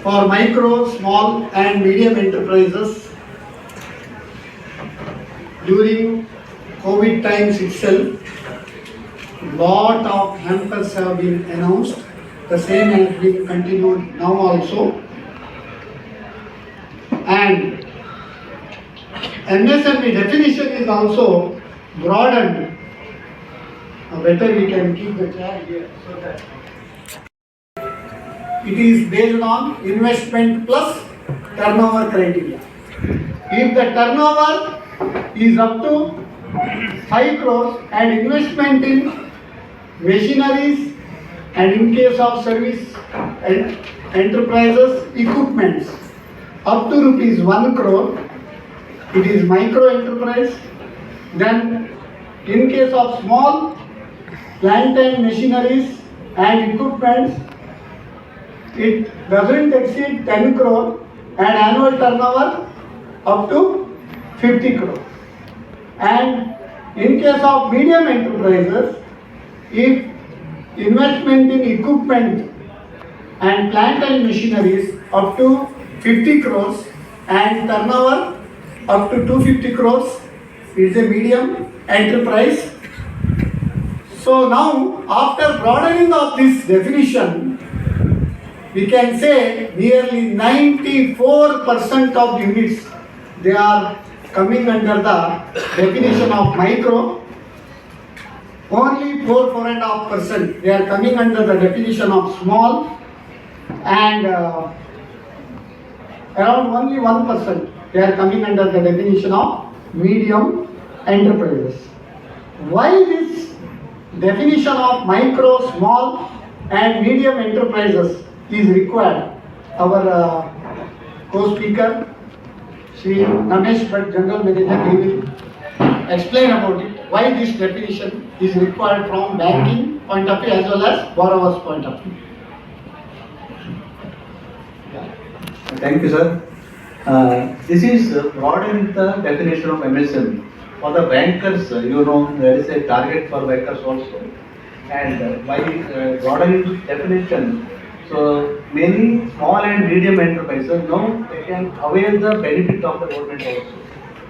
for micro, small and medium enterprises during COVID times itself. Lot of hampers have been announced. The same has been continued now also. And MSME definition is also broadened. Better we can keep the chair here so that it is based on investment plus turnover criteria. If the turnover is up to 5 crores and investment in machineries and in case of service and enterprises equipments up to rupees 1 crore, it is micro enterprise. Then in case of small plant and machineries and equipments, it doesn't exceed 10 crore and annual turnover up to 50 crore. And in case of medium enterprises, if investment in equipment and plant and machineries up to 50 crores and turnover up to 250 crores is a medium enterprise. So now, after broadening of this definition, we can say nearly 94% of units, they are coming under the definition of micro. Only 4.5% they are coming under the definition of small, and around only 1% they are coming under the definition of medium enterprises. Why this definition of micro, small and medium enterprises is required? Our co-speaker, Shri Ramesh Bhatt, General Manager, he will explain about it, why this definition is required from banking point of view as well as borrower's point of view. Thank you, sir. This is broadening the definition of MSME. For the bankers, there is a target for bankers also. And by broadening definition, so many small and medium enterprises now they can avail the benefit of the government also.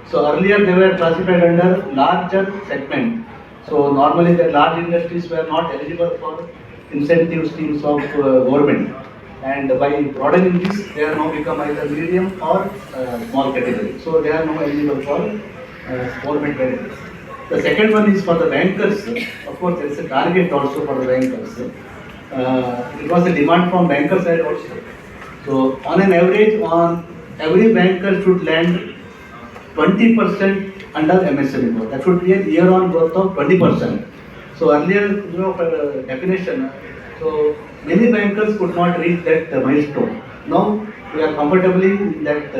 So earlier they were classified under larger segment. So normally the large industries were not eligible for incentive schemes of government. And by broadening this, they are now become either medium or small category. So they are now eligible for government benefits. The second one is for the bankers. Of course, there is a target also for the bankers. It was a demand from banker side also. So on an average, every banker should lend 20% under MSME growth. That should be a year-on growth of 20%. So earlier, definition. So many bankers could not reach that milestone. Now we are comfortably in that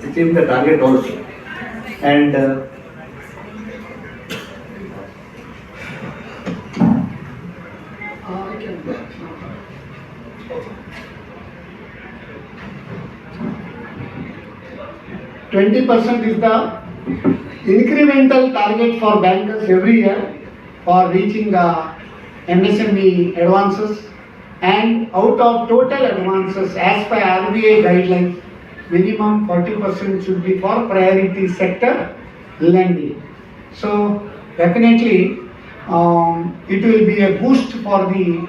achieving the target also. And 20% is the incremental target for bankers every year for reaching the MSME advances, and out of total advances as per RBI guidelines, minimum 40% should be for priority sector lending. So definitely it will be a boost for the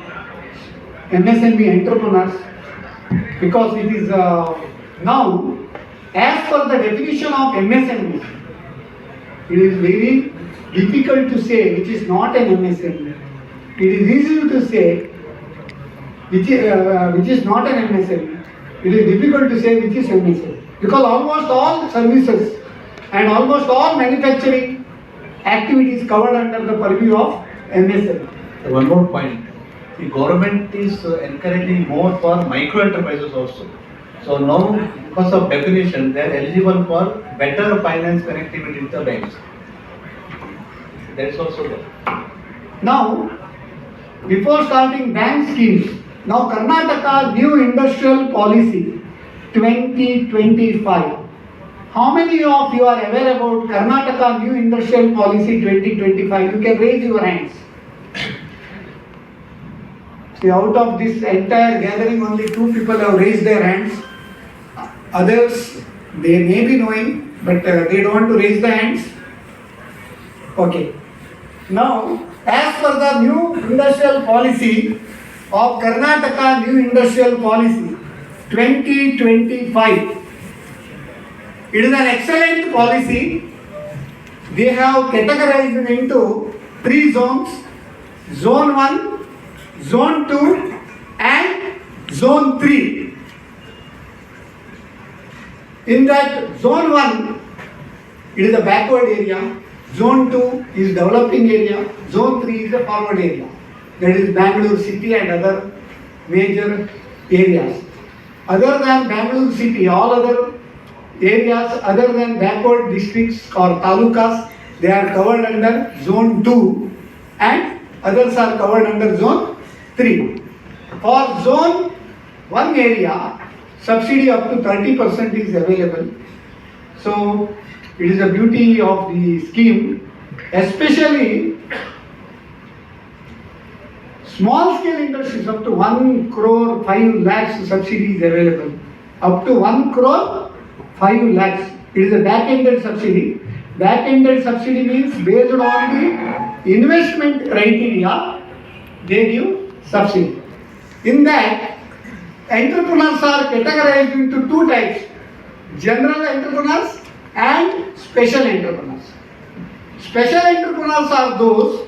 MSME entrepreneurs, because it is now, as per the definition of MSME, it is very difficult to say which is not an MSME. It is easy to say which is not an MSME. It is difficult to say which is MSME, because almost all services and almost all manufacturing activities covered under the purview of MSME. one more point. The government is encouraging more for micro enterprises also. So now, because of definition, they are eligible for better finance connectivity with the banks. That is also there. Now, before starting bank schemes, now Karnataka new industrial policy 2025. How many of you are aware about Karnataka new industrial policy 2025? You can raise your hands. See, out of this entire gathering, only 2 people have raised their hands. Others, they may be knowing, but they don't want to raise the hands. Okay. Now, as per the new industrial policy of Karnataka New Industrial Policy 2025, it is an excellent policy. They have categorized into 3 zones: Zone 1, Zone 2 and Zone 3. In that Zone 1, it is a backward area. Zone 2 is developing area. Zone 3 is a forward area. That is Bangalore city and other major areas. Other than Bangalore city, all other areas other than backward districts or talukas, they are covered under Zone 2 and others are covered under Zone 3. For Zone 1 area, subsidy up to 30% is available. So, it is a beauty of the scheme, especially small scale industries up to 1 crore 5 lakhs subsidy is available. Up to 1 crore 5 lakhs. It is a back-ended subsidy. Back-ended subsidy means based on the investment criteria, they give subsidy. In that, entrepreneurs are categorized into 2 types: general entrepreneurs and special entrepreneurs. Special entrepreneurs are those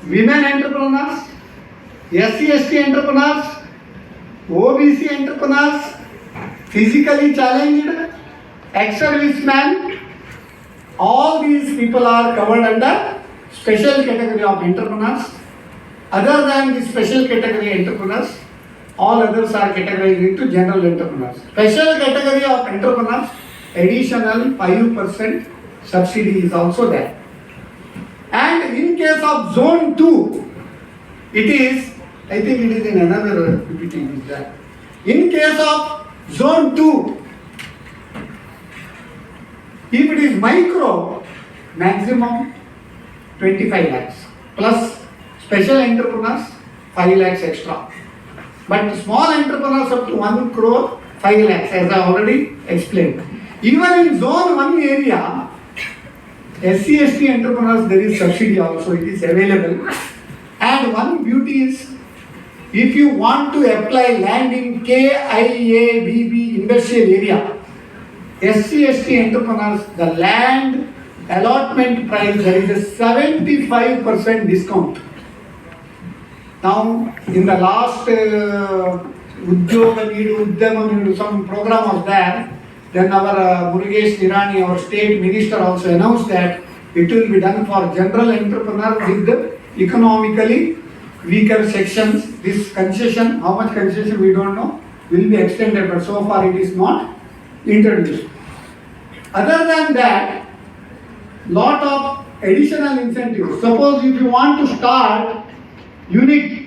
women entrepreneurs, SC/ST entrepreneurs, OBC entrepreneurs, physically challenged, ex-servicemen. All these people are covered under special category of entrepreneurs. Other than the special category entrepreneurs, all others are categorized into general entrepreneurs. Special category of entrepreneurs, additional 5% subsidy is also there. And in case of Zone 2, it is, I think it is in another PPT is there. In case of Zone 2, if it is micro, maximum 25 lakhs plus special entrepreneurs 5 lakhs extra. But small entrepreneurs up to 1 crore 5 lakhs, as I already explained. Even in Zone 1 area, SC/ST entrepreneurs, there is subsidy also, it is available. And one beauty is, if you want to apply land in KIABB industrial area, SC/ST entrepreneurs, the land allotment price, there is a 75% discount. Now, in the last Udyoga Needu, Udyama Needu, some program was there. Then our Murugesh Nirani, our state minister, also announced that it will be done for general entrepreneur with the economically weaker sections. This concession, how much concession we don't know, will be extended, but so far it is not introduced. Other than that, lot of additional incentives. Suppose if you want to start unit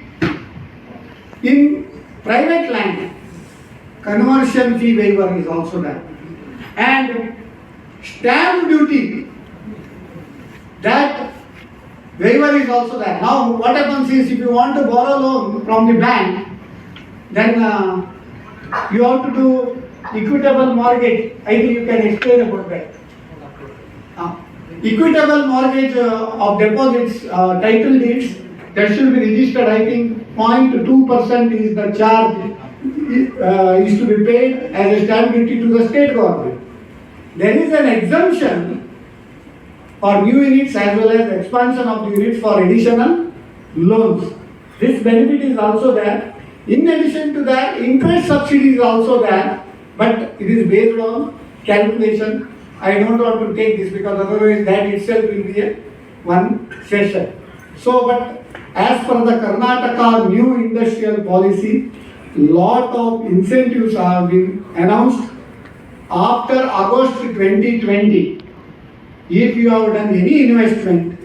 in private land, conversion fee waiver is also there. And stamp duty, that waiver is also there. Now what happens is, if you want to borrow loan from the bank, then you have to do equitable mortgage. I think you can explain about that. Equitable mortgage of deposits, title deeds, that should be registered. I think 0.2% is the charge is to be paid as a stamp duty to the state government. There is an exemption for new units as well as expansion of the units for additional loans. This benefit is also there. In addition to that, interest subsidy is also there, but it is based on calculation. I don't want to take this because otherwise that itself will be a one session. So, but as per the Karnataka new industrial policy, lot of incentives have been announced. After August 2020, if you have done any investment,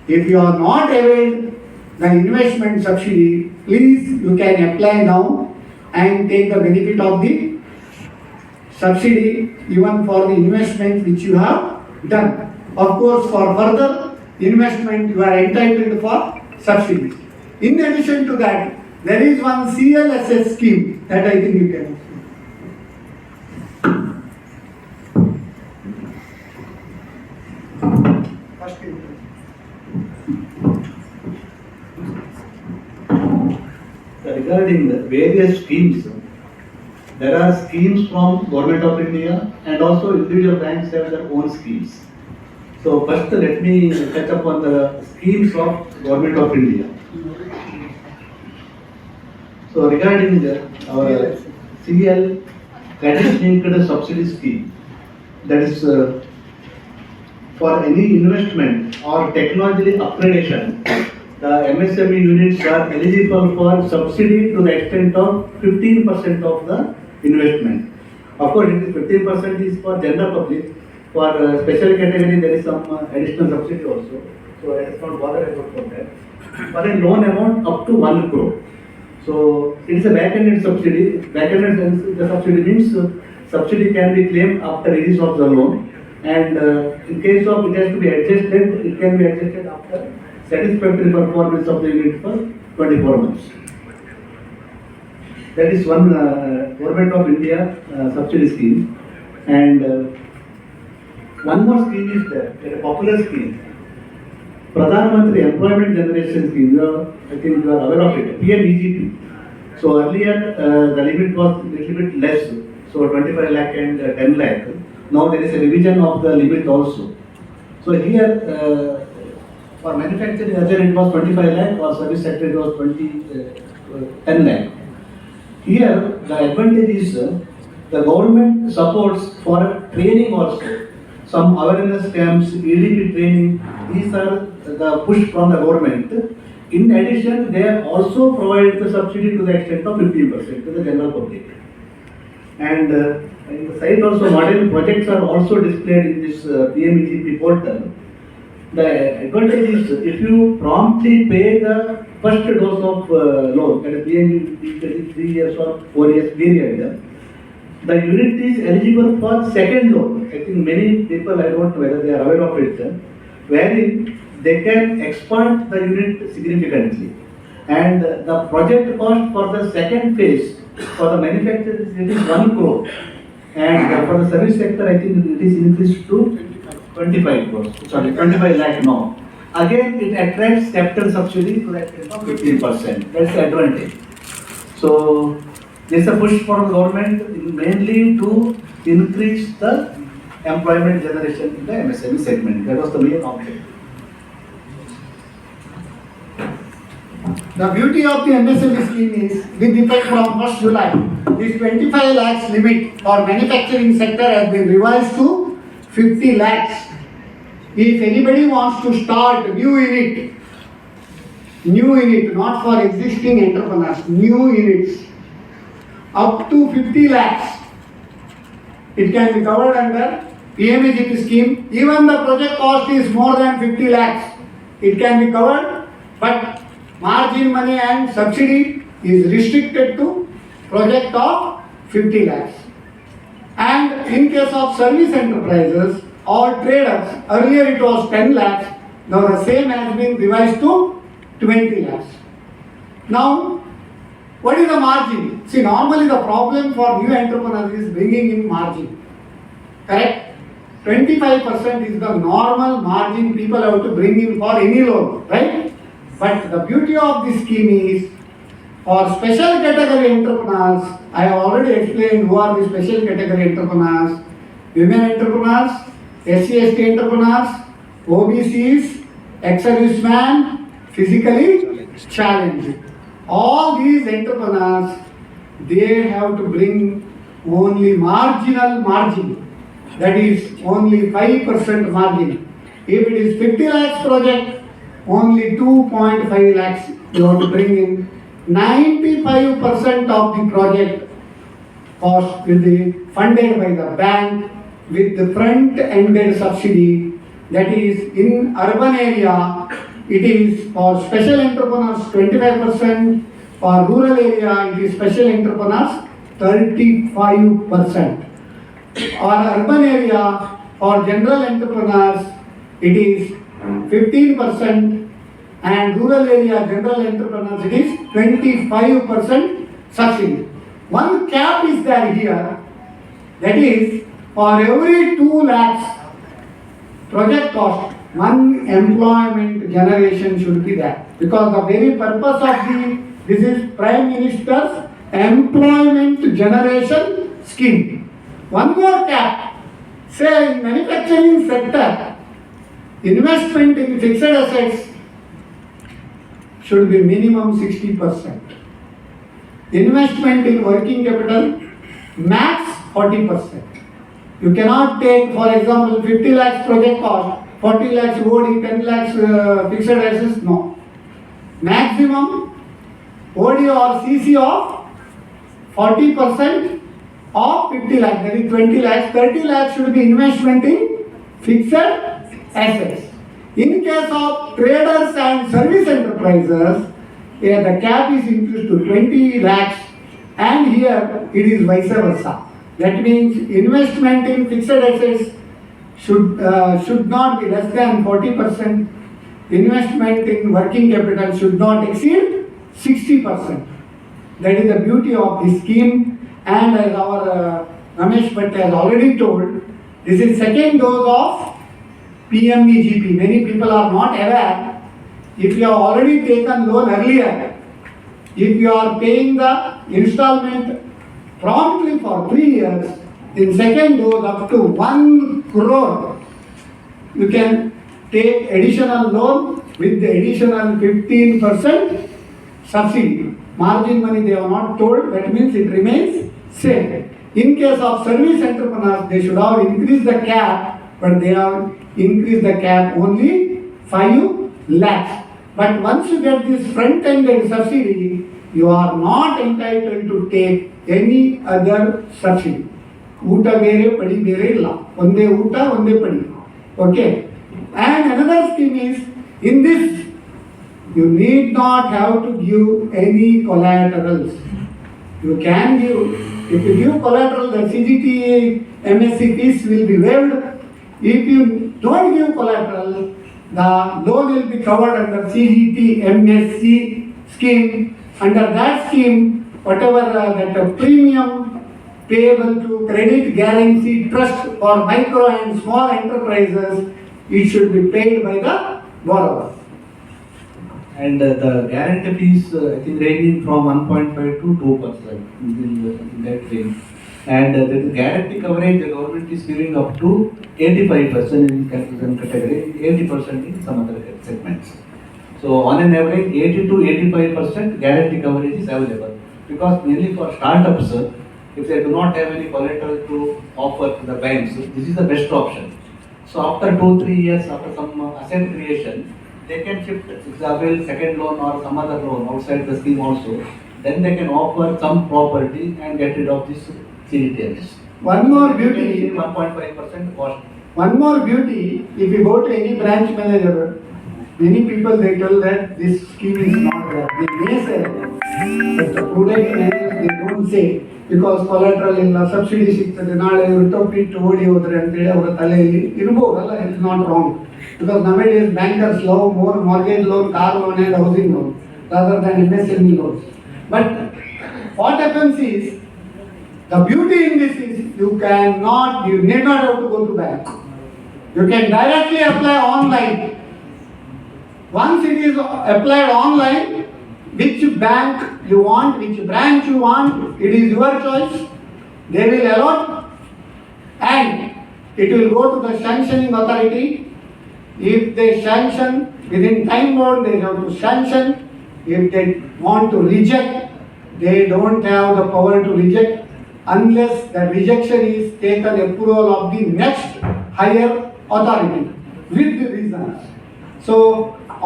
if you are not availed the investment subsidy, please you can apply now and take the benefit of the subsidy even for the investment which you have done. Of course, for further investment you are entitled for subsidy. In addition to that, There is one CLSS scheme that I think you can explain. First scheme. Regarding the various schemes, there are schemes from Government of India and also individual banks have their own schemes. So first let me touch upon the schemes of Government of India. So regarding our CL credit linked subsidy scheme, that is for any investment or technology upgradation, the MSME units are eligible for subsidy to the extent of 15% of the investment. Of course, it is 15% is for general public. For special category, there is some additional subsidy also. So I just not bother about for that. For a loan amount up to 1 crore. So it is a back-ended subsidy. Back-ended the subsidy means subsidy can be claimed after release of the loan. And in case of it has to be adjusted, it can be adjusted after satisfactory performance of the unit for 24 months. That is one Government of India subsidy scheme. And one more scheme is there, a popular scheme. Pradhan Mantri Employment Generation Scheme. I think you are aware of it. PMEGP. So earlier the limit was little bit less. So 25 lakh and 10 lakh. Now there is a revision of the limit also. So here for manufacturing earlier it was 25 lakh, or service sector it was 10 lakh. Here the advantage is the government supports for training also. Some awareness camps, EDP training, these are the push from the government. In addition, they also provide the subsidy to the extent of 15% to the general public. And in the site also, model projects are also displayed in this PMEGP portal. The advantage is if you promptly pay the first dose of loan, that is PMEGP 3 years or 4 years period, the unit is eligible for second loan. I think many people, I don't know whether they are aware of it, wherein they can expand the unit significantly. And the project cost for the second phase for the manufacturer it is 1 crore. And for the service sector, I think it is increased to 25 crores. Sorry, 25 lakh now. Again, it attracts capital subsidy to the extent of 15%. That's the advantage. So, there is a push from the government mainly to increase the employment generation in the MSME segment. That was the main objective. The beauty of the MSME scheme is, with effect from 1st July, this 25 lakhs limit for manufacturing sector has been revised to 50 lakhs. If anybody wants to start new unit, not for existing entrepreneurs, new units, up to 50 lakhs, it can be covered under PMEGP scheme. Even the project cost is more than 50 lakhs, it can be covered, but margin money and subsidy is restricted to project of 50 lakhs. And in case of service enterprises or traders, earlier it was 10 lakhs, now the same has been revised to 20 lakhs. Now, what is the margin? See, normally the problem for new entrepreneurs is bringing in margin. Correct? 25% is the normal margin people have to bring in for any loan, right? But the beauty of this scheme is, for special category entrepreneurs, I have already explained who are the special category entrepreneurs: women entrepreneurs, SC/ST entrepreneurs, OBCs, ex-servicemen, physically challenged. All these entrepreneurs, they have to bring only marginal margin, that is only 5% margin. If it is 50 lakhs project, only 2.5 lakhs you have to bring in. 95% of the project cost will be funded by the bank with the front-ended subsidy. That is, in urban area, it is for special entrepreneurs 25%, for rural area it is special entrepreneurs 35%. For urban area, for general entrepreneurs it is 15%, and rural area general entrepreneurs it is 25% subsidy. One cap is there here, that is for every 2 lakhs project cost, one employment generation should be there. Because the very purpose of this is Prime Minister's employment generation scheme. One more cap, say in manufacturing sector, investment in fixed assets should be minimum 60%. Investment in working capital, max 40%. You cannot take, for example, 50 lakhs project cost, 40 lakhs OD, 10 lakhs fixed assets, no. Maximum OD or CC of 40% of 50 lakhs, that is 20 lakhs, 30 lakhs should be investment in fixed assets. In case of traders and service enterprises, here the cap is increased to 20 lakhs and here it is vice versa. That means investment in fixed assets should not be less than 40%. Investment in working capital should not exceed 60%. That is the beauty of this scheme. And as our Ramesh Bhatt has already told, this is second dose of PMEGP. Many people are not aware. If you have already taken loan earlier, if you are paying the installment promptly for 3 years, in second dose up to 1 crore, you can take additional loan with the additional 15% subsidy. Margin money they have not told, that means it remains same. In case of service entrepreneurs, they should have increased the cap, but they have increased the cap only 5 lakhs. But once you get this front-ended subsidy, you are not entitled to take any other subsidy. Uta bere, padi bere illa. Onde uta, onde padi. Okay. And another scheme is, in this, you need not have to give any collaterals. You can give, if you give collateral, the CGT MSC fees will be waived. If you don't give collateral, the loan will be covered under CGT MSC scheme. Under that scheme, whatever that premium payable to Credit Guarantee Trust for micro and small enterprises, it should be paid by the borrower. And the guarantee fees, I think, ranging from 1.5 to 2% in that range. And the guarantee coverage, the government is giving up to 85% in consumption category, 80% in some other segments. So on an average, 80 to 85% guarantee coverage is available. Because mainly for startups, if they do not have any collateral to offer to the banks, this is the best option. So after 2-3 years, after some asset creation, they can shift, example, second loan or some other loan outside the scheme also. Then they can offer some property and get rid of this CGTMS. One more beauty, 1.5% cost. One more beauty, if you go to any branch manager, many people they tell that this scheme is not there. They may say, but the prudent managers they don't say, because collateral ಇಲ್ಲ subsidy ಸಿಗ್ತದೆ ನಾಳೆ ರಿಟೋಪಿಟ್ ಓಡಿ ಹೋದ್ರೆ ಅಂತೇಳಿ ಅವರ ತಲೆಯಲ್ಲಿ ಇರ್ಬೋದಲ್ಲ, it is not wrong. Because nowadays bankers love more mortgage loan, car loan and housing loan rather than MSME loans. But what happens is, the beauty in this is you need not have to go to bank. You can directly apply online. Once it is applied online, which bank you want, which branch you want, it is your choice. They will allot and it will go to the sanctioning authority. If they sanction, within time bound they have to sanction. If they want to reject, they don't have the power to reject unless the rejection is taken approval of the next higher authority with the reasons. So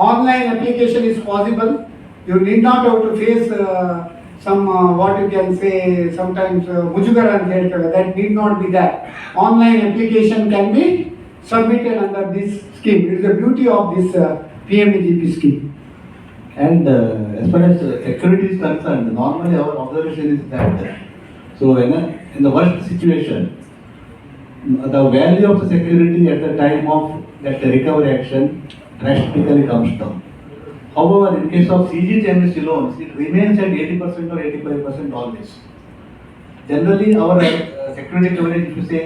online application is possible. You need not have to face some what you can say sometimes mujugara and that need not be there. Online application can be submitted under this scheme. It is the beauty of this PMEGP scheme. And as far as security is concerned, normally our observation is that so in the worst situation, the value of the security at the time of that recovery action drastically comes down. However, in case of CGTMSE loans, it remains at 80% or 85% always. Generally, our security coverage, if you say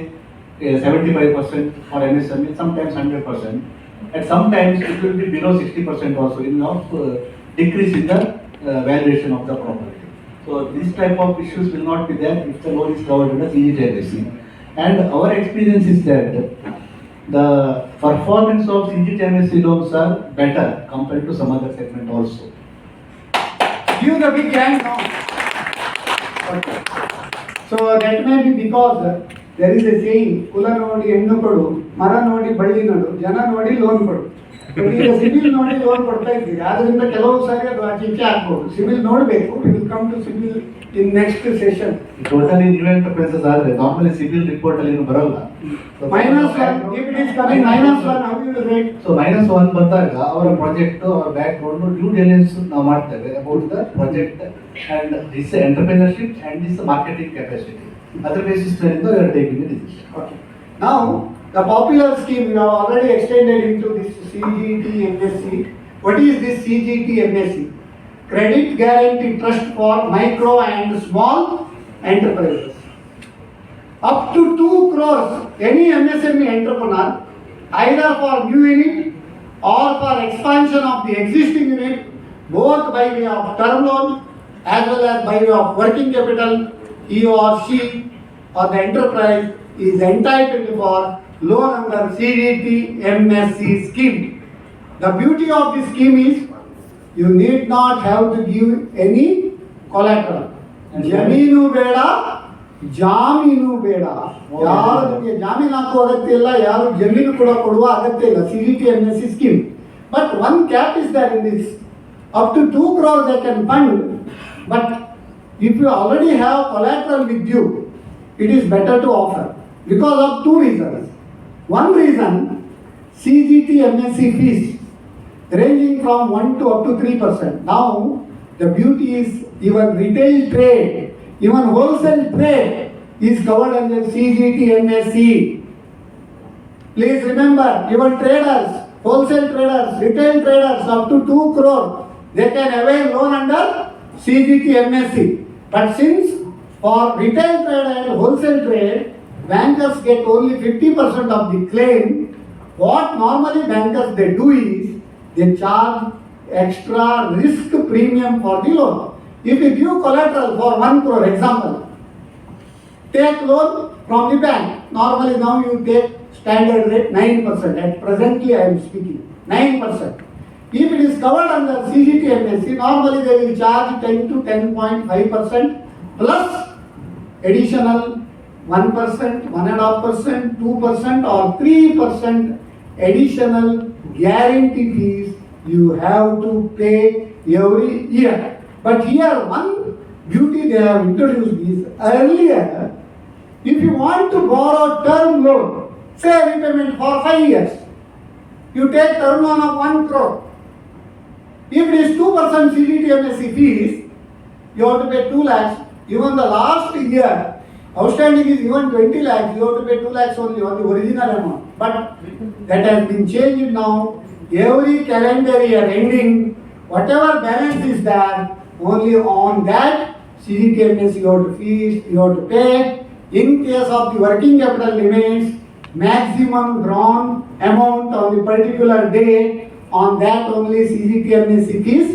75% for MSME, sometimes 100%. At sometimes it will be below 60% also in of decrease in the valuation of the property. So this type of issues will not be there if the loan is covered under CGTMSE. And our experience is that the performance of CGTMSE loans are better compared to some other segment also. Give the big hand now. Okay. So that may be because there is a saying, ಕುಲ ನೋಡಿ ಹೆಣ್ಣು ಕೊಡು, ಮರ ನೋಡಿ ಬಳ್ಳಿ ನಡು, ಜನ ನೋಡಿ ಲೋನ್ ಕೊಡು. ಈಗ ಸಿವಿಲ್ ನೋಡಿ ಲೋನ್ ಕೊಡ್ತಾ ಇದ್ದೀವಿ, ಆದ್ರಿಂದ ಕೆಲವು ಸಾರಿ ಅದು ಆಚೆ ಆಗ್ಬೋದು. ಸಿವಿಲ್ ನೋಡಬೇಕು, will come to civil in next session. Totally new enterprises ಆದ್ರೆ ನಾರ್ಮಲಿ ಸಿವಿಲ್ ರಿಪೋರ್ಟ್ ಅಲ್ಲಿ ಏನು ಬರಲ್ಲ. -1, if it is coming -1, how you will rate? So -1 ಬಂದಾಗ ಅವರ ಪ್ರಾಜೆಕ್ಟ್ ಅವರ ಬ್ಯಾಕ್ ಗ್ರೌಂಡ್ ಡ್ಯೂ ಡಿಲಿಜೆನ್ಸ್ ನಾವು ಮಾಡ್ತೇವೆ about the project and this entrepreneurship and this marketing capacity. Other basis we are taking a decision. Okay. Now the popular scheme we have already extended into this CGT-MSE. What is this CGT-MSE? Credit Guarantee Trust for Micro and Small Enterprises. Up to 2 crores, any MSME entrepreneur, either for new unit or for expansion of the existing unit, both by way of term loan as well as by way of working capital, he or she or the enterprise is entitled for loan under CGT-MSE scheme. The beauty of this scheme is you need not have to give any collateral. ಜಮೀನು ಬೇಡ, ಜಾಮೀನು ಬೇಡ. ಯಾರು ನಿಮಗೆ ಜಾಮೀನು ಹಾಕುವ ಅಗತ್ಯ ಇಲ್ಲ, ಯಾರು ಜಮೀನು ಕೂಡ ಕೊಡುವ ಅಗತ್ಯ ಇಲ್ಲ. CGT-MSE scheme. But one cap is there in this. Up to 2 crores they can fund, but if you already have collateral with you, it is better to offer because of 2 reasons. One reason, CGT-MSE fees ranging from 1 to up to 3%. Now, the beauty is even retail trade, even wholesale trade is covered under CGT-MSE. Please remember, even traders, wholesale traders, retail traders up to 2 crore, they can avail loan under CGT-MSE. But since for retail trade and wholesale trade, bankers get only 50% of the claim, what normally bankers they do is, they charge extra risk premium for the loan. If you give collateral for 1 crore, example, take loan from the bank. Normally now you take standard rate 9%. At presently I am speaking, 9%. If it is covered under CGT-MSE, normally they will charge 10 to 10.5% plus additional 1%, 1.5%, 2% or 3% additional guarantee fees you have to pay every year. But here one beauty they have introduced is, earlier if you want to borrow term loan, say repayment for 5 years, you take term loan of 1 crore. If it is 2% CGT-MSE fees, you have to pay 2 lakhs. Even the last year, outstanding is even 20 lakhs, you have to pay 2 lakhs only on the original amount. But that has been changed now. Every calendar year ending, whatever balance is there, only on that CGT-MSE you have to fees, you have to pay. In case of the working capital limits, maximum drawn amount on the particular day, on that only CGT-MSE fees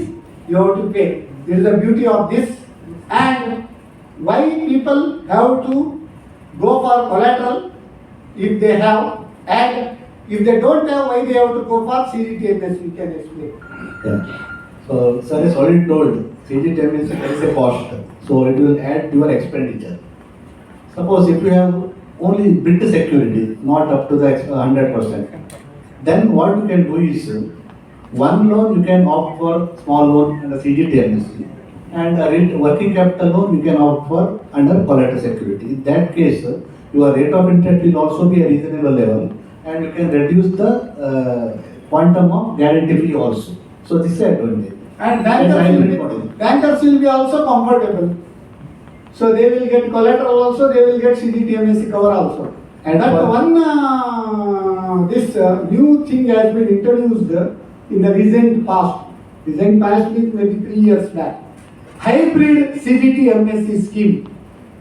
you have to pay. This is the beauty of this. And why people have to go for collateral if they have, and if they don't have, why they have to go for CGT-MSE, we can explain. Yeah. So sir has already told CGT-MSE there is a cost, so it will add to your expenditure. Suppose if you have only bid security, not up to the 100%, then what you can do is, one loan you can opt for small loan under CGT-MSE, and a working capital loan you can opt for under collateral security. In that case, your rate of interest will also be a reasonable level, and you can reduce the quantum of guarantee fee also. So this is advantage. And bankers will be also comfortable. So they will get collateral also, they will get CGT-MSE cover also. And that one this new thing has been introduced in the recent past. Design passed with maybe 3 years back. Hybrid CGT MSc scheme.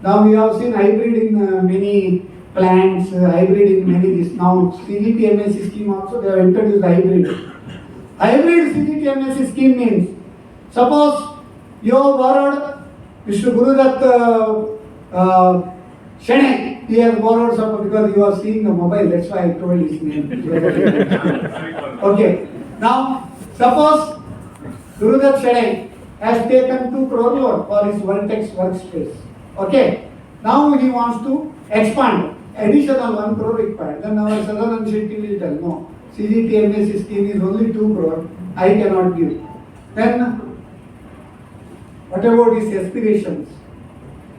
Now we have seen hybrid in many plants, hybrid in many this. Now CGT MSc scheme also they have introduced hybrid. Hybrid CGT MSc scheme means, suppose you have borrowed Mr. Gurudat Shene, he has borrowed some because you are seeing the mobile, that's why I told his name. Okay, now suppose Gurudat Shene has taken 2 crore loan for his Vertex workspace. Okay, now he wants to expand, additional 1 crore required. Then our Southern City will tell, no, CGT MSc scheme is only 2 crore, I cannot give. Then what about his aspirations?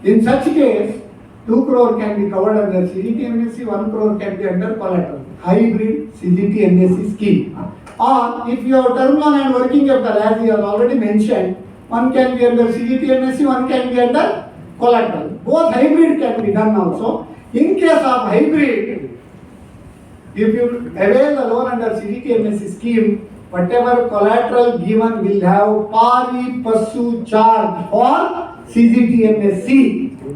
In such case, 2 crore can be covered under CGT MSc, 1 crore can be under collateral. Hybrid CGT MSc scheme. Or if you have term loan and working capital, as we have already mentioned, one can be under CGT MSc, one can be under collateral. Both hybrid can be done also. In case of hybrid, if you avail the loan under CGT MSc scheme, whatever collateral given will have pari passu charge for CGT MSc.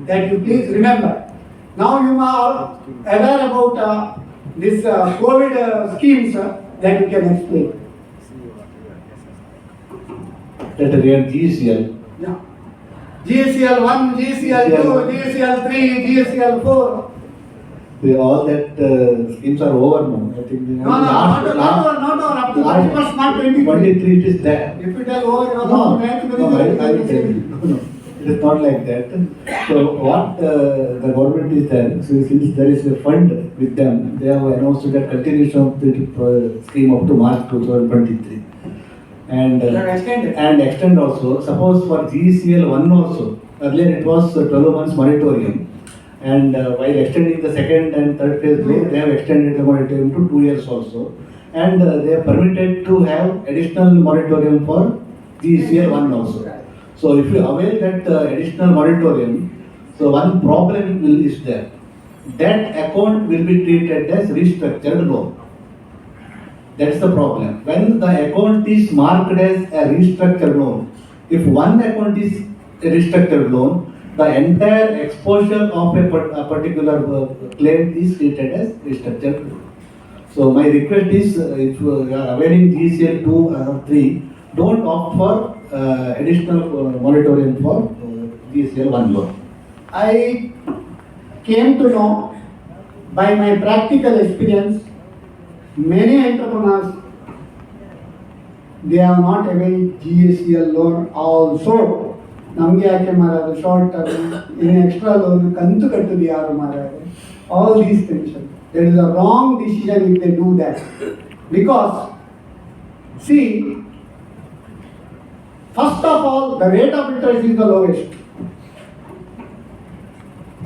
That you please remember. Now you are aware about this COVID schemes that you can explain. That again GCL. Yeah. GCL 1, GCL 2, GCL 3, GCL 4. All that schemes are over now. I think Not over. Up to 31st March 23 it is there. If you tell over, you are No, not I will tell you. No, it is not like that. So what the government is there, so since there is a fund with them, they have announced that continuation of the scheme up to March 2023. And extend also. Suppose for GCL 1 also, earlier it was 12 months moratorium. And while extending the second and third phase loan, they have extended the moratorium to 2 years also. And they are permitted to have additional moratorium for GCL 1 also. So if you avail that additional moratorium, so one problem is there. That account will be treated as restructured loan. That's the problem. When the account is marked as a restructured loan, if one account is a restructured loan, the entire exposure of a particular claim is treated as restructured loan. So my request is, if you are availing GCL 2 or 3, don't opt for additional moratorium for GCL 1 loan. I came to know by my practical experience, many entrepreneurs, they have not availed GCL loan also. ನಮಗೆ ಯಾಕೆ ಮಾರೋದು short term ಇನ್ನು extra loan ಕಂತು ಕಟ್ಟೋದು ಯಾರು ಮಾರೋದು all these tension that is a wrong decision if they do that because C first of all the rate of interest is the lowest.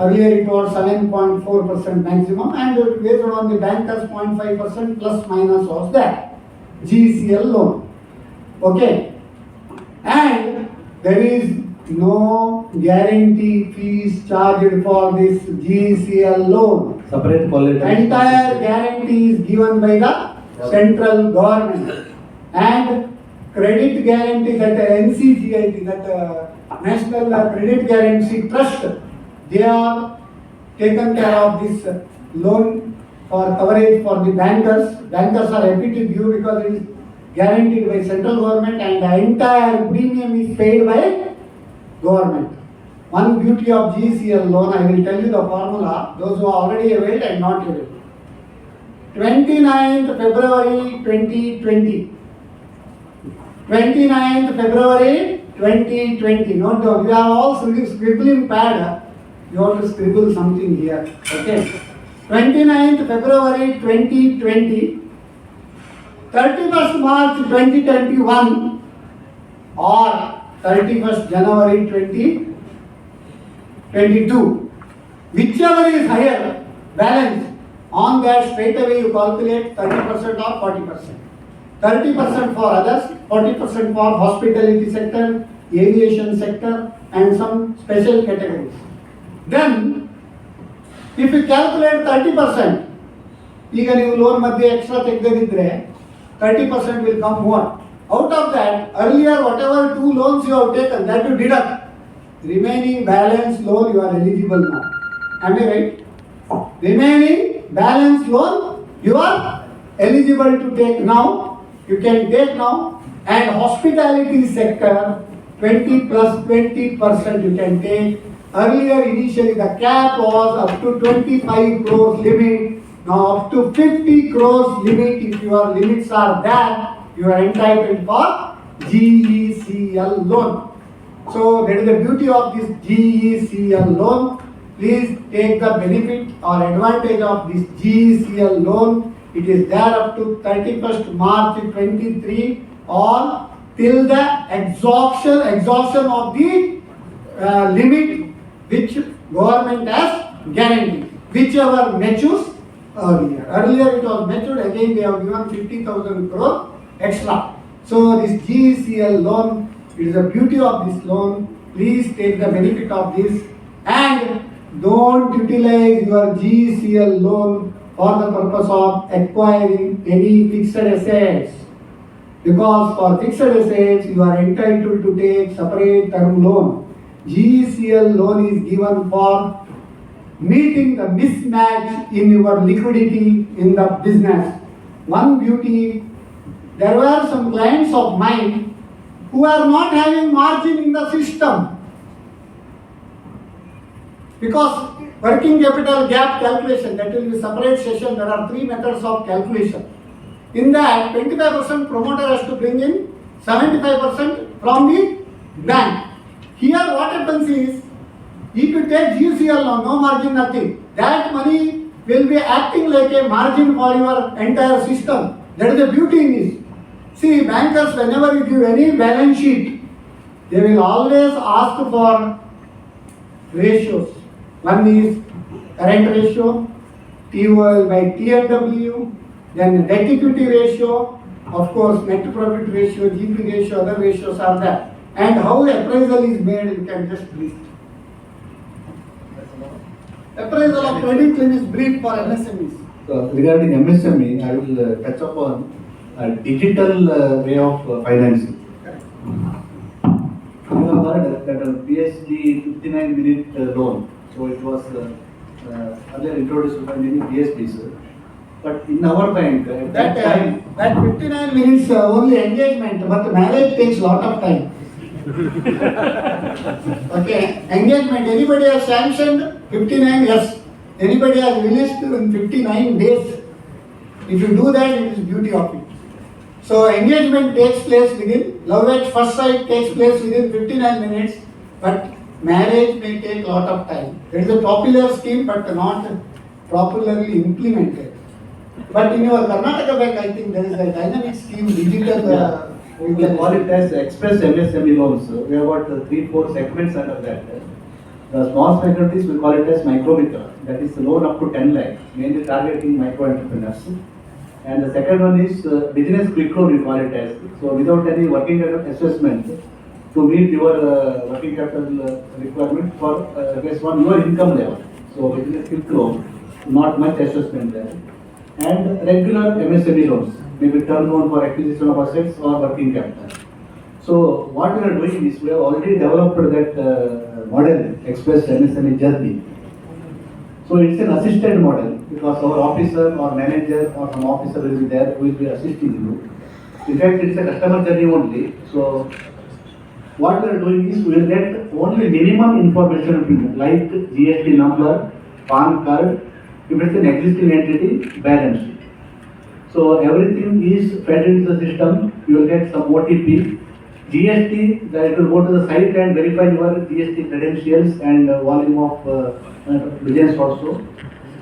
Earlier it was 7.4% maximum and based on the bankers 0.5% plus minus was that GCL loan. Okay, and there is no guarantee fees charged for this GCL loan. Separate collateral. Entire guarantee is given by the central government and credit guarantee that NCGIT, that National Credit Guarantee Trust, they are taken care of this loan for coverage for the bankers. Bankers are happy to give because it is guaranteed by central government and the entire premium is paid by government. One beauty of GCL loan, I will tell you the formula, those who are already availed and not availed. 29th February 2020. 29th February 2020. Note down, you are all scribbling pad. You have to scribble something here. Okay. 29th February 2020. 31st March 2021 or 31st January 2022. Whichever is higher balance, on that straight away you calculate 30% or 40%. 30% for others, 40% for hospitality sector, aviation sector and some special categories. Then, if you calculate 30%, ಈಗ ನೀವು loan ಮಧ್ಯೆ extra ತೆಗೆದಿದ್ರೆ 30% will come more. Out of that, earlier whatever 2 loans you have taken, that you deduct. Remaining balance loan you are eligible now. Am I right? Remaining balance loan you are eligible to take now. You can take now. And hospitality sector, 20 plus 20% you can take. Earlier initially the cap was up to 25 crores limit. Now up to 50 crores limit. If your limits are there, you are entitled for GECL loan. So that is the beauty of this GECL loan. Please take the benefit or advantage of this GECL loan. It is there up to 31st March 23 or till the exhaustion of the limit which government has guaranteed, whichever matures earlier. Earlier it was matured, again they have given 50,000 crore extra. So this GECL loan, it is the beauty of this loan. Please take the benefit of this and don't utilize your GECL loan for the purpose of acquiring any fixed assets. Because for fixed assets, you are entitled to take separate term loan. GECL loan is given for meeting the mismatch in your liquidity in the business. One beauty, there were some clients of mine who are not having margin in the system. Because working capital gap calculation, that will be separate session, there are 3 methods of calculation. In that, 25% promoter has to bring in, 75% from the bank. Here what happens is, if you take GCL loan, no margin, nothing, that money will be acting like a margin for your entire system. That is the beauty in this. See, bankers, whenever you give any balance sheet, they will always ask for ratios. One is current ratio, TOL by TNW, then debt equity ratio, of course net profit ratio, GP ratio, other ratios are there. And how appraisal is made, you can just brief. Appraisal of credit limit is brief for MSMEs. So regarding MSME, I will touch upon a digital way of financing. You have heard that a PSD 59-minute loan. So it was earlier introduced by many PSBs. But in our bank, at that time, that 59 minutes only engagement, but marriage takes lot of time. Okay, engagement, anybody has sanctioned 59, yes. Anybody has released in 59 days. If you do that, it is beauty of it. So engagement takes place within, love at first sight takes place within 59 minutes, but marriage may take lot of time. There is a popular scheme, but not properly implemented. But in your Karnataka bank, I think there is a dynamic scheme, digital. We can call it as express MSME loans. We have got 3-4 segments under that. The small securities, we call it as micro-micro. That is loan up to 10 lakh, mainly targeting micro entrepreneurs. And the second one is business quick loan, we call it as. So without any working capital assessment, to meet your working capital requirement for based on your income level. So business quick loan, not much assessment there. And regular MSME loans, maybe term loan for acquisition of assets or working capital. So what we are doing is we have already developed that model, Express MSME journey. So it's an assisted model because our officer or manager or some officer will be there who will be assisting you. In fact, it's a customer journey only. So what we are doing is we will get only minimum information like GST number, PAN card, if it's an existing entity, balance sheet. So everything is fed into the system. You will get some OTP. GST, that it will go to the site and verify your GST credentials and volume of business also.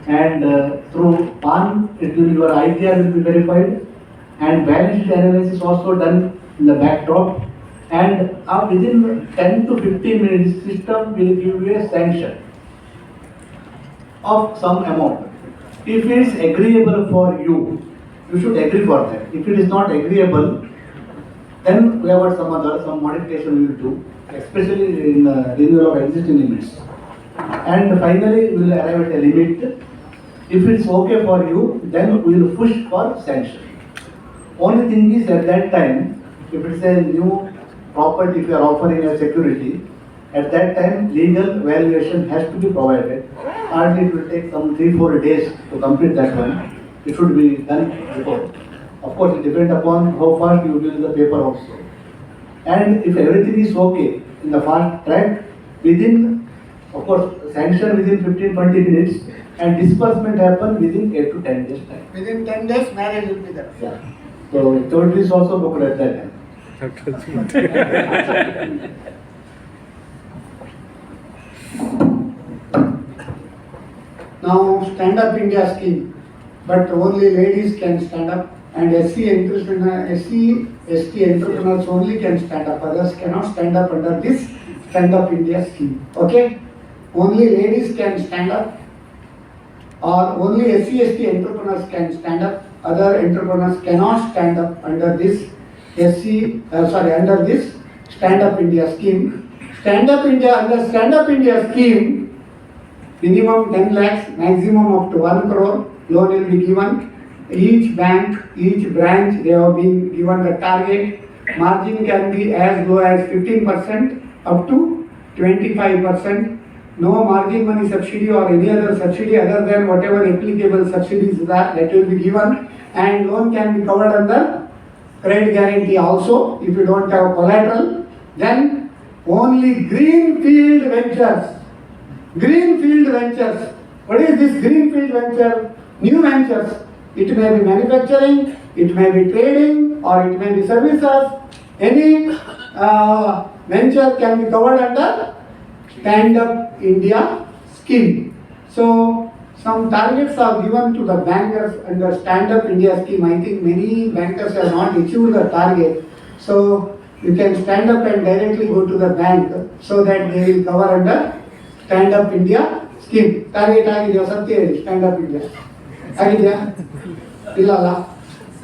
And through PAN, your ITR will be verified. And balance sheet analysis also done in the backdrop. And within 10 to 15 minutes, system will give you a sanction of some amount. If it is agreeable for you, you should agree for that. If it is not agreeable, then we have got some modification we will do, especially in renewal of existing limits. And finally, we will arrive at a limit. If it's okay for you, then we will push for sanction. Only thing is at that time, if it's a new property, if you are offering a security, at that time legal valuation has to be provided. Hardly it will take some 3-4 days to complete that one. It should be done before. Of course, it depends upon how fast you use the paper also. And if everything is okay in the fast track, within, of course, sanction within 15-20 minutes and disbursement happen within 8 to 10 days time. Within 10 days, marriage will be there. Yeah. So third is also booked at that time. Now, Stand Up India scheme, but only ladies can stand up, and SC ST entrepreneurs only can stand up. Others cannot stand up under this Stand Up India scheme. Okay? Only ladies can stand up, or only SC ST entrepreneurs can stand up. Other entrepreneurs cannot stand up under this under this Stand Up India scheme. Under Stand Up India scheme, minimum 10 lakhs, maximum up to 1 crore loan will be given. Each bank, each branch, they have been given the target. Margin can be as low as 15% up to 25%. No margin money subsidy or any other subsidy other than whatever applicable subsidies that will be given, and loan can be covered under credit guarantee also if you don't have collateral. Then only greenfield ventures. Greenfield ventures. What is this greenfield venture? New ventures. It may be manufacturing, it may be trading, or it may be services. Any venture can be covered under Stand Up India scheme. So some targets are given to the bankers under Stand Up India scheme. I think many bankers have not achieved the target. So you can stand up and directly go to the bank so that they will cover under Stand Up India scheme. Target ಆಗಿದೆಯಾ ಸತ್ಯ ಹೇಳಿ Stand Up India ಆಗಿದೆಯಾ ಇಲ್ಲ ಅಲ್ಲ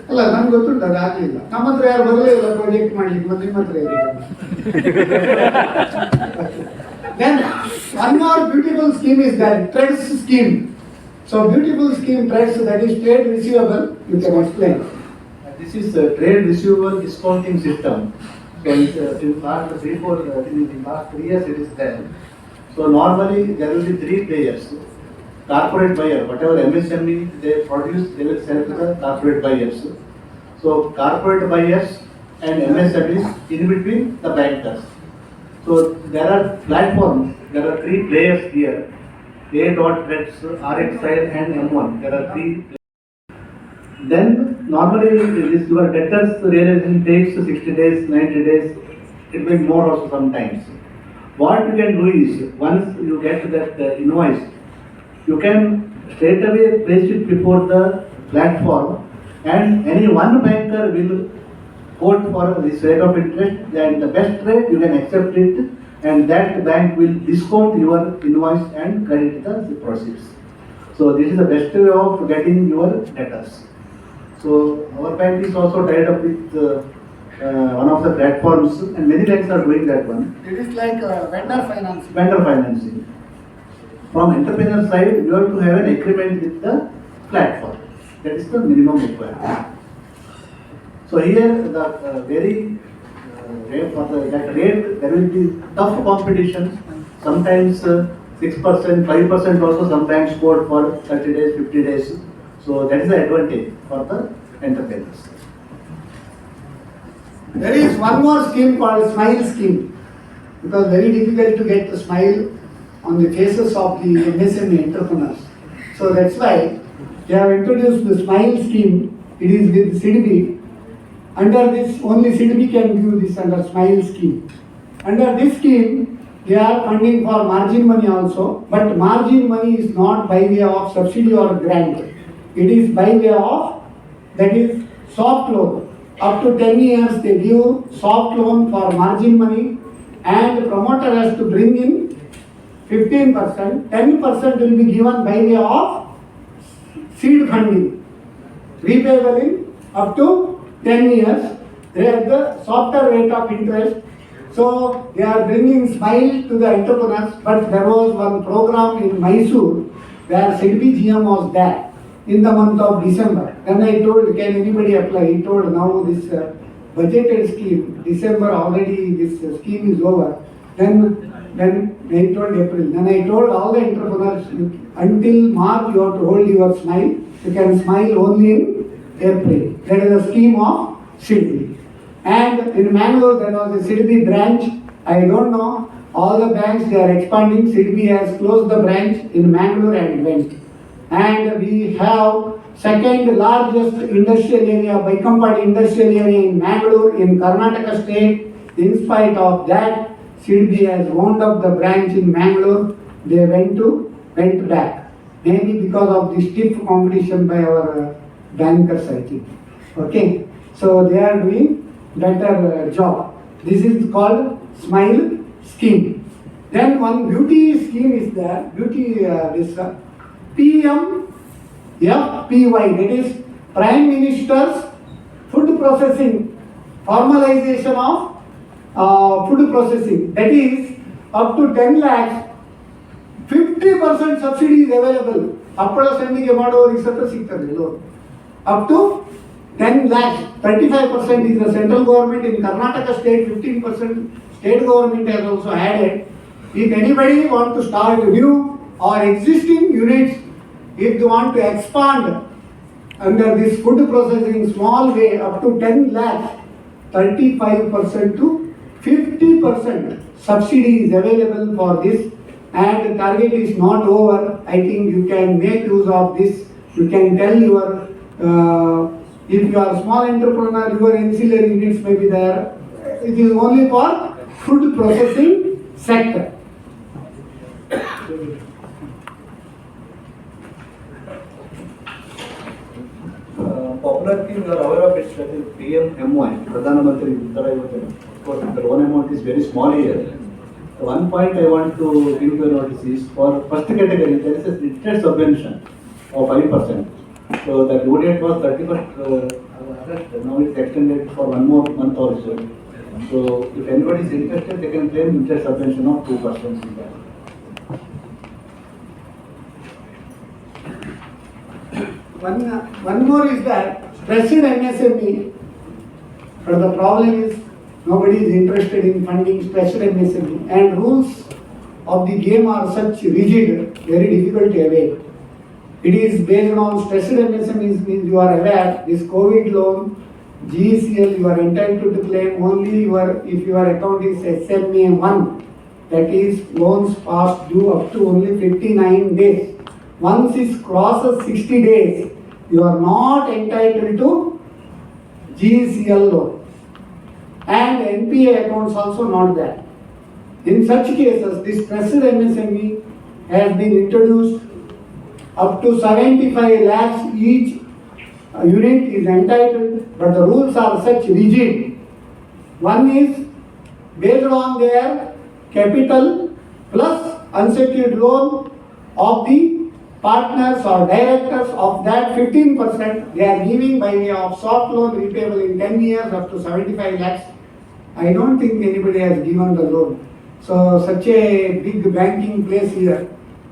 ಅಲ್ಲ ನಮ್ಗೆ ಗೊತ್ತುಂಟು ಅದು ಆಗಲಿಲ್ಲ ನಮ್ಮ ಹತ್ರ ಯಾರು ಬರಲೇ ಇಲ್ಲ ಪ್ರಾಜೆಕ್ಟ್ ಮಾಡ್ಲಿಕ್ಕೆ ಮತ್ತೆ ನಿಮ್ಮ ಹತ್ರ ಇದೆ. Then one more beautiful scheme is that TREDS scheme. So beautiful scheme TREDS, that is trade receivable. You can explain. This is a trade receivable discounting system. So in last 3 years it is there. So normally there will be 3 players. Corporate buyer, whatever MSME they produce, they will sell to the corporate buyers. So corporate buyers and MSMEs in between the bankers. So there are platforms, there are 3 players here. A.Threads, RXI and M1. There are 3. Then normally this your debtors realization takes 60 days, 90 days, it will be more also sometimes. What you can do is, once you get that invoice, you can straight away place it before the platform, and any one banker will quote for this rate of interest, and the best rate you can accept it, and that bank will discount your invoice and credit the proceeds. So this is the best way of getting your debtors. So our bank is also tied up with one of the platforms, and many banks are doing that one. It is like vendor financing. Vendor financing. From entrepreneur side, you have to have an agreement with the platform. That is the minimum requirement. So here the rate for that rate, there will be tough competition. Sometimes 6%, 5% also some banks quote for 30 days, 50 days. So that is the advantage for the entrepreneurs. There is one more scheme called Smile scheme. It was very difficult to get the smile on the faces of the MSME entrepreneurs. So that's why they have introduced the Smile scheme. It is with CDB. Under this, only CDB can give this under Smile scheme. Under this scheme, they are funding for margin money also, but margin money is not by way of subsidy or grant. It is by way of, that is, soft loan. Up to 10 years they give soft loan for margin money, and the promoter has to bring in 15%, 10% will be given by way of seed funding, repayable in up to 10 years. They have the softer rate of interest. So they are bringing smile to the entrepreneurs, but there was one program in Mysore where CDB GM was there in the month of December. Then I told, can anybody apply? He told, now this budgeted scheme. December already this scheme is over. Then I told April. Then I told all the entrepreneurs, until March you have to hold your smile. You can smile only in April. That is a scheme of Sidbi. And in Mangalore there was a Sidbi branch. I don't know. All the banks they are expanding. Sidbi has closed the branch in Mangalore and went. And we have second largest industrial area, Baikampadi industrial area in Mangalore in Karnataka state. In spite of that, Sidbi has wound up the branch in Mangalore. They went back. Maybe because of the stiff competition by our bankers, I think. Okay, so they are doing better job. This is called Smile scheme. Then one beauty scheme is there. This PMFPY, that is Prime Minister's Food Processing, formalization of food processing. That is up to 10 lakhs, 50% subsidy is available. ಹಪ್ಪಳ ಸಂಡಿಗೆ ಮಾಡುವವರಿಗೆ ಸಹ ಸಿಗ್ತದೆ loan. Up to 10 lakhs, 35% is the central government. In Karnataka state, 15% state government has also added. If anybody want to start new or existing units, if they want to expand under this food processing small way up to 10 lakhs, 35% to 50% subsidy is available for this, and the target is not over. I think you can make use of this. You can tell your if you are small entrepreneur, your ancillary units may be there. It is only for food processing sector. Popular scheme, you are aware of it, that is PMMY, Pradhan Mantri Uttara Yojana. Of course, the loan amount is very small here. One point I want to give you a notice is for first category, there is a interest subvention of 5%. So the due date was 31st August, now it's extended for one more month also. So if anybody is interested, they can claim interest subvention of 2% in that. One more is that stressed MSME, but the problem is nobody is interested in funding stressed MSME, and rules of the game are such rigid, very difficult to evade. It is based on stressed MSMEs, means you are aware this COVID loan, GECL, you are entitled to claim only if your account is SMA 1, that is loans past due up to only 59 days. Once it crosses 60 days, you are not entitled to GECL loan. And NPA accounts also not there. In such cases, this stressed MSME has been introduced. Up to 75 lakhs each unit is entitled, but the rules are such rigid. One is based on their capital plus unsecured loan of the partners or directors, of that 15% they are giving by way of soft loan repayable in 10 years up to 75 lakhs. I don't think anybody has given the loan. So such a big banking place here,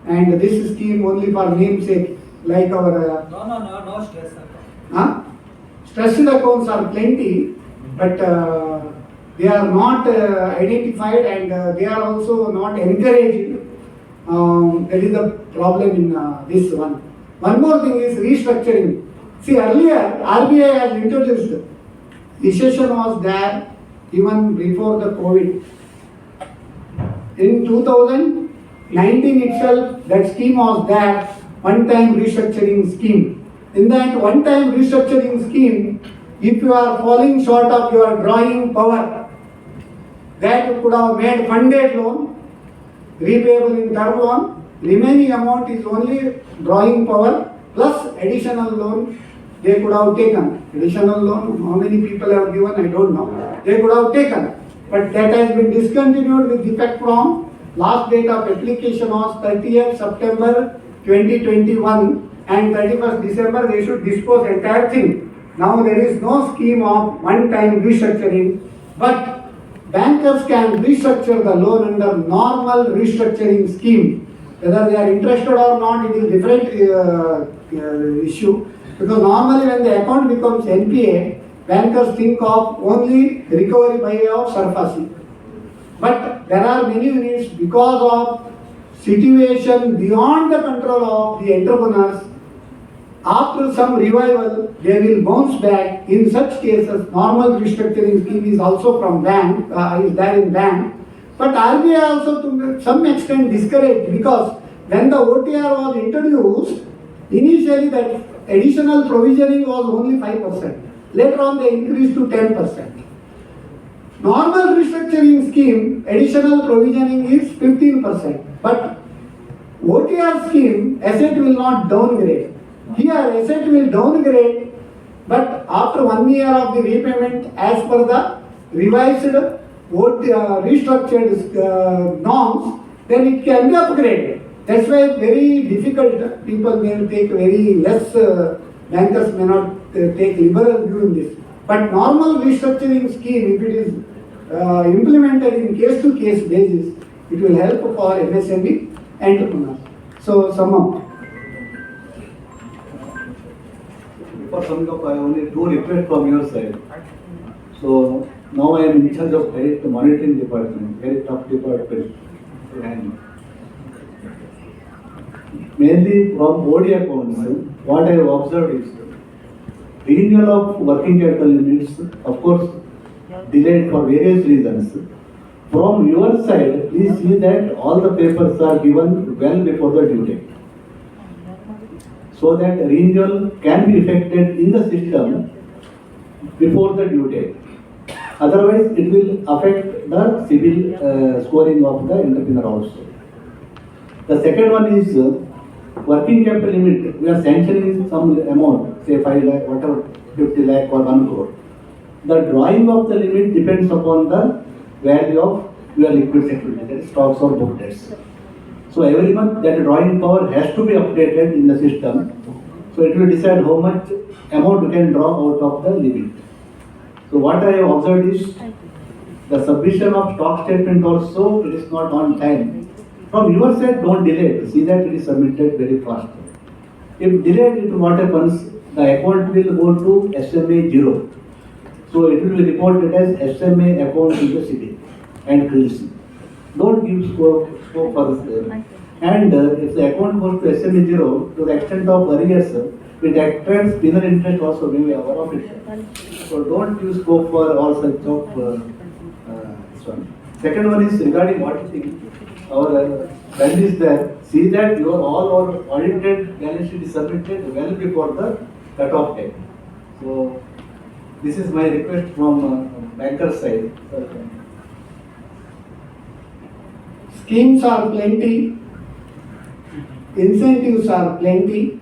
and this scheme only for namesake, like our No stress account. Stressed accounts are plenty, but they are not identified, and they are also not encouraged. That is the problem in this one. One more thing is restructuring. See, earlier RBI has introduced, recession was there even before the COVID. In 2019 itself, that scheme was there, one-time restructuring scheme. In that one-time restructuring scheme, if you are falling short of your drawing power, that you could have made funded loan, repayable in term loan, remaining amount is only drawing power plus additional loan they could have taken. Additional loan, how many people have given, I don't know. They could have taken, but that has been discontinued with effect from last date of application was 30th September 2021, and 31st December they should dispose entire thing. Now there is no scheme of one-time restructuring, but bankers can restructure the loan under normal restructuring scheme. Whether they are interested or not, it is different issue. Because normally when the account becomes NPA, bankers think of only recovery by way of surfacing. But there are many units because of situation beyond the control of the entrepreneurs. After some revival, they will bounce back. In such cases, normal restructuring scheme is also from bank, is there in bank. But RBI also to some extent discouraged because when the OTR was introduced, initially that additional provisioning was only 5%. Later on they increased to 10%. Normal restructuring scheme, additional provisioning is 15%. But OTR scheme, asset will not downgrade. Here asset will downgrade, but after 1 year of the repayment as per the revised restructured norms, then it can be upgraded. That's why very difficult. People may take very less, bankers may not take liberal view in this. But normal restructuring scheme, if it is implemented in case-to-case basis, it will help for MSME entrepreneurs. So, sum up. Before summing up, I only two requests from your side. So now I am in charge of credit monitoring department, very tough department. And mainly from OD accounts, what I have observed is renewal of working capital limits, of course, delayed for various reasons. From your side, please see that all the papers are given well before the due date, so that renewal can be effected in the system before the due date. Otherwise, it will affect the civil scoring of the entrepreneur also. The second one is working capital limit. We are sanctioning some amount, say 5 lakh, whatever, 50 lakh or 1 crore. The drawing of the limit depends upon the value of your liquid security, that is stocks or book debts. So every month that drawing power has to be updated in the system. So it will decide how much amount you can draw out of the limit. So what I have observed is the submission of stock statement also, it is not on time. From your side, don't delay it. See that it is submitted very fast. If delayed, it what happens, the account will go to SMA 0. So it will be reported as SMA account in the city and crazy. Don't give scope for this. And if the account goes to SMA 0, to the extent of arrears, it attracts penal interest also, may be aware of it. So don't use scope for all such of this one. Second one is regarding auditing. Our plan is there. See that your all our audited balance sheet is submitted well before the cut-off date. So this is my request from banker side. Schemes are plenty, incentives are plenty,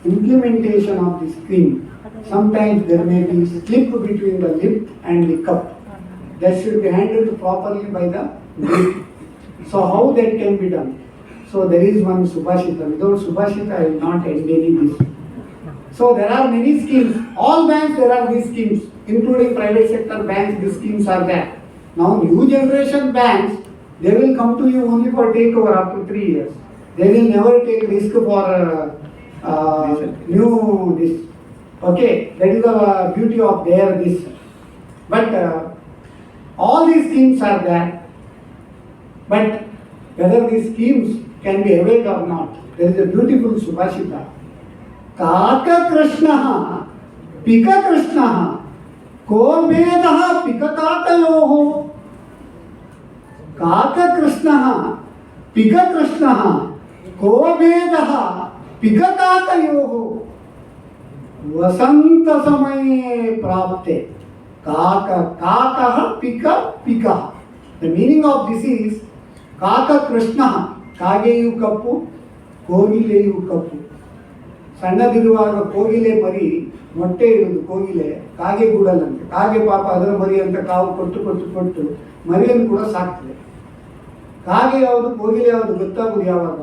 implementation of the scheme. Sometimes there may be slip between the lip and the cup. That should be handled properly by the lip. So how that can be done? So there is one Subhashita. Without Subhashita, I will not end any this. So there are many schemes. All banks there are these schemes, including private sector banks. These schemes are there. Now new generation banks, they will come to you only for takeover after 3 years. They will never take risk for new this. Okay, that is the beauty of their this. But all these schemes are there. But whether these schemes can be availed or not, there is a beautiful Subhashita. Kaka Krishna, Pika Krishna, Ko Vedaha Pika Kakayoho. Kaka Krishna, Pika Krishna, Ko Vedaha Pika Kakayoho. Vasanta Samaye Prapte. Kaka, Kaka, Pika, Pika. The meaning of this is Kaka Krishna, Kageyu Kappu, Kogileyu Kappu. ಸಣ್ಣದಿರುವಾಗ ಕೋಗಿಲೆ ಮರಿ ಮೊಟ್ಟೆ ಇಡುವುದು ಕೋಗಿಲೆ ಕಾಗೆ ಗೂಡಲ್ಲಂತೆ. ಕಾಗೆ ಪಾಪ ಅದರ ಮರಿ ಅಂತ ಕಾವು ಕೊಟ್ಟು ಮರಿಯನ್ನು ಕೂಡ ಸಾಕ್ತದೆ. ಕಾಗೆ ಯಾವುದು ಕೋಗಿಲೆ ಯಾವುದು ಗೊತ್ತಾಗುವುದು ಯಾವಾಗ?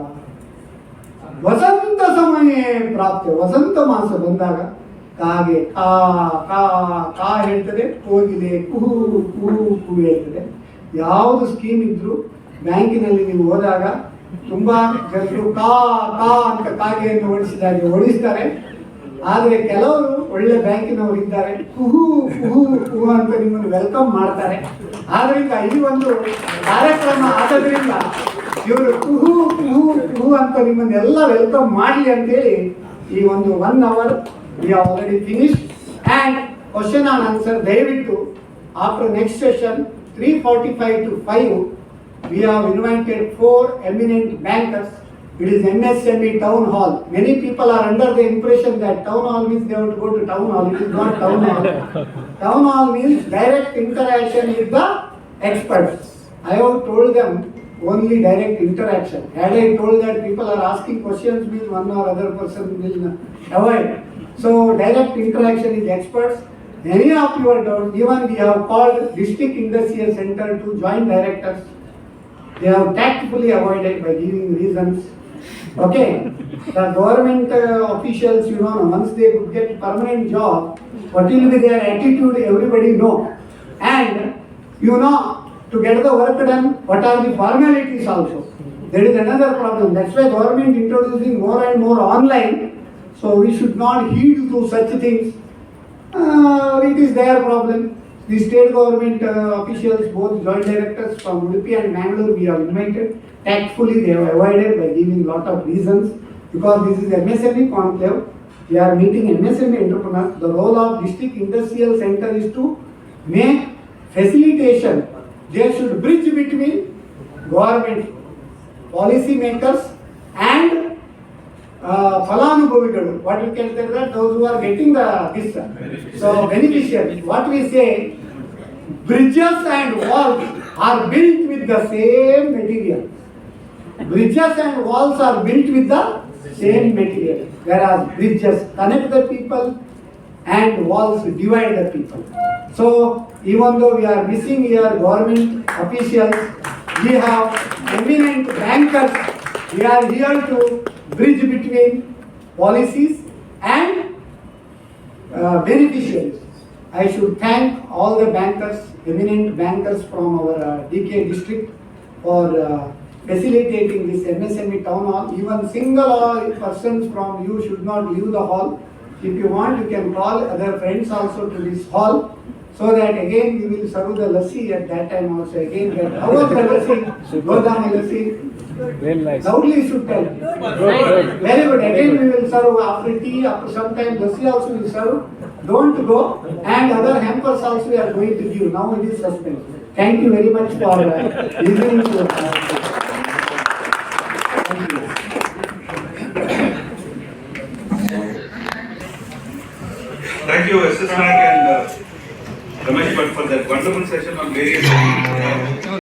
ವಸಂತ ಸಮಯ ಪ್ರಾಪ್ತಿ. ವಸಂತ ಮಾಸ ಬಂದಾಗ ಕಾಗೆ ಕಾ ಕಾ ಕಾ ಹೇಳ್ತದೆ, ಕೋಗಿಲೆ ಕುಹು ಕುಹು ಕುಹು ಹೇಳ್ತದೆ. ಯಾವುದು ಸ್ಕೀಮ್ ಇದ್ರು ಬ್ಯಾಂಕಿನಲ್ಲಿ ನೀವು ಹೋದಾಗ ತುಂಬಾ ಜನರು ಕಾ ಕಾ ಅಂತ ಕಾಗೆಯನ್ನು ಓಡಿಸಿದಾಗೆ ಓಡಿಸ್ತಾರೆ. ಆದರೆ ಕೆಲವರು ಒಳ್ಳೆ ಬ್ಯಾಂಕಿನವರು ಇದ್ದಾರೆ, ಕುಹು ಕುಹು ಕುಹು ಅಂತ ನಿಮ್ಮನ್ನು ವೆಲ್ಕಮ್ ಮಾಡ್ತಾರೆ. ಆದ್ರಿಂದ ಈ ಒಂದು ಕಾರ್ಯಕ್ರಮ ಆಗೋದ್ರಿಂದ ಇವರು ಕುಹು ಕುಹು ಕುಹು ಅಂತ ನಿಮ್ಮನ್ನೆಲ್ಲ ವೆಲ್ಕಮ್ ಮಾಡಲಿ ಅಂತೇಳಿ ಈ ಒಂದು 1 hour we have already finished. And question and answer ದಯವಿಟ್ಟು after next session 3:45 to 5 we have invited 4 eminent bankers. It is MSME town hall. Many people are under the impression that town hall means they have to go to town hall. It is not town hall. Town hall means direct interaction with the experts. I have told them only direct interaction. Had I told that people are asking questions means one or other person will avoid. So direct interaction with experts. Any of your doubts, even we have called district industrial center to joint directors. They have tactfully avoided by giving reasons. Okay, the government officials, you know, once they could get permanent job, what will be their attitude, everybody know. And you know, to get the work done, what are the formalities also. There is another problem. That's why government introducing more and more online. So we should not heed to such things. It is their problem. The state government officials, both joint directors from Udupi and Mangalore, we have invited. Tactfully, they have avoided by giving lot of reasons. Because this is MSME Enclave, we are meeting MSME entrepreneurs. The role of district industrial center is to make facilitation. They should bridge between government, policy makers and Falanubhavigalu. What we can say that those who are getting this. So beneficiaries. What we say, bridges and walls are built with the same material. Bridges and walls are built with the same material. Whereas bridges connect the people and walls divide the people. So even though we are missing here government officials, we have eminent bankers. We are here to bridge between policies and beneficiaries. I should thank all the bankers, eminent bankers from our DK district for facilitating this MSME town hall. Even single persons from you should not leave the hall. If you want, you can call other friends also to this hall, so that again we will serve the lassi at that time also. Again, that how was the lassi? Godami lassi. Very nice. Loudly you should tell. Very good. Again we will serve after tea, after some time lassi also we will serve. Don't go. And other hampers also we are going to give. Now it is suspended. Thank you very much for listening to us. Thank you. Thank you, S.S.Nayak and Ramesh Bhatt, for that wonderful session on various